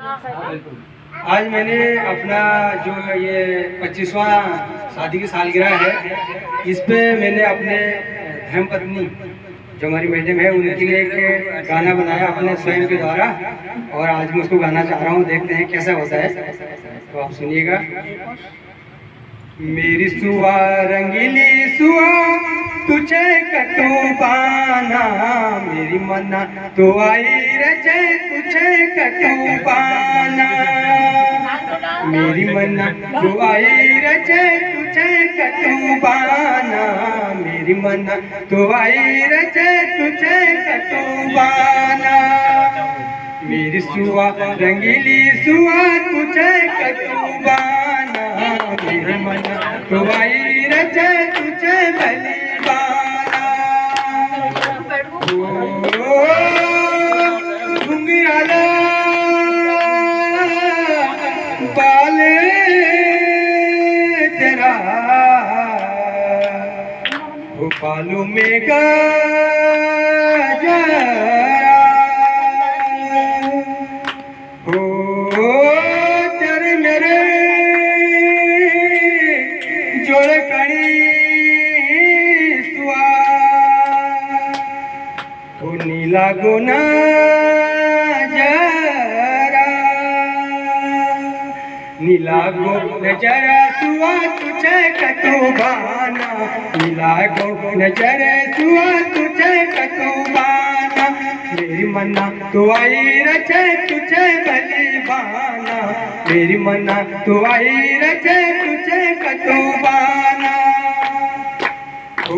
आज मैंने अपना जो ये 25वां शादी की सालगिरह है, इस पे मैंने अपने धर्मपत्नी जो हमारी मैडम है उनके लिए एक गाना बनाया अपने स्वयं के द्वारा, और आज मैं उसको गाना चाह रहा हूँ। देखते हैं कैसा होता है, तो आप सुनिएगा। मेरी सुआ रंगीली सुआ तुझे कटू पाना, मेरी मन्ना तो आई रजे तुझे कटू पाना, मेरी मन्ना तो आई रजे तुझे कटू पाना, मेरी मन्ना तो आई रजे तुझे कटू पाना, मेरी सुआ रंगीली सुआ तुझे कटू पाना, मेरी मन्ना तो आई रजे तुझे भली बाना, घुंघराला बाल तेरा बालों में गजरा, तेरे मेरे जोड़े कड़ी सुआ, तो नीला गुना जरा, नीला गो नजरा सुआ तुझे कटू बाना, नीला गो नजरा सुआ तुझे कटू बाना, मेरी मन्ना तो आई रचे तुझे भली बाना, मेरी मन्ना तो आई रचे तुझे कटू बाना, ओ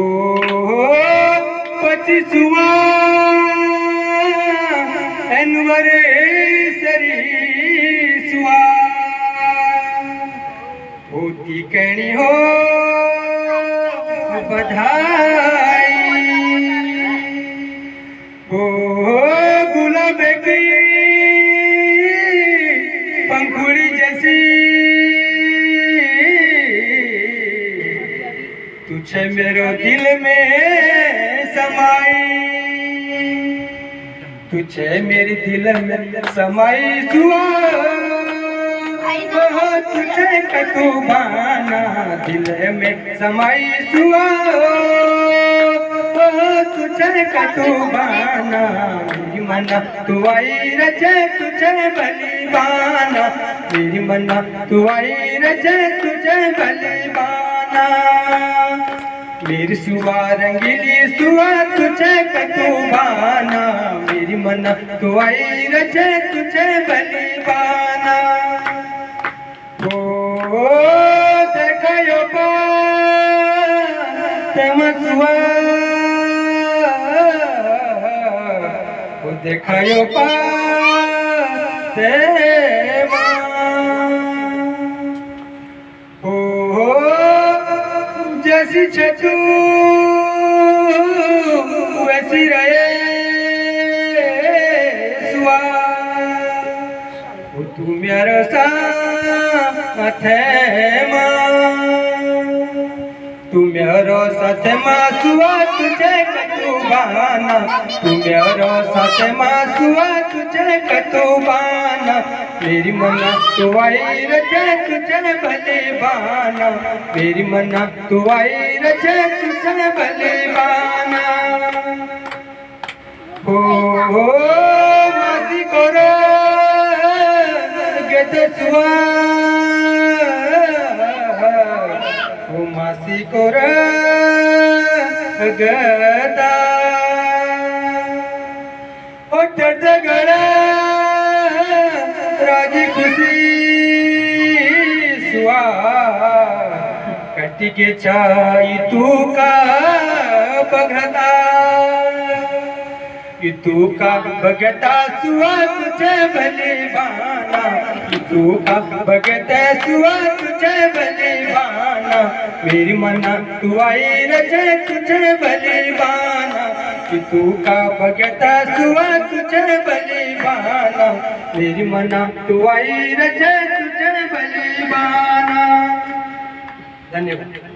पची सुआ एनवरे सरी सुआ, होती कहनी हो बधाई, हो गुलाब की पंखुड़ी जैसी तुझे मेरो दिल में समाई, तुझे मेरे दिल में समाई सुआ, तुझे कटू बाना दिल में समाई सुआ, तुझे कटू बाना, मेरी मन्ना तू आई रचे तुझे भली बाना, मेरी मन्ना तू आई रचे तुझे भली बाना, मेरी सुआ रंगीली सुआ तुझे कटू बाना, मेरी मन्ना तू आई रचे तुझे भली बाना, ओ देखायो मसुआ, ओ देखायो ओ जैसी छचू वैसी रहे सुआ, तू मेरा साथ मां, तू मेरो साथ मां सुआ तुझे कटू बाना, तू मेरो साथ मां सुआ तुझे कटू बाना, मेरी मन्ना तू आई रचे तुझे भले बाना, मेरी मन्ना तू आई रचे तुझे भले बाना, हो मासी कोरो सुआ, ओ मासी को गदा, ओ चढ़ गड़ा राजी खुशी सुआ, कटी के चाई तू का बघता, तू का भगता सुआ तुझे भले बाना, तू का भगता सुआ तुझे भले बाना, मेरी मन्ना तू आई रचे तुझे भले बाना, तू का भगता सुआ तुझे भले बाना, मेरी मन्ना तू आई रचे तुझे भले बाना। धन्यवाद।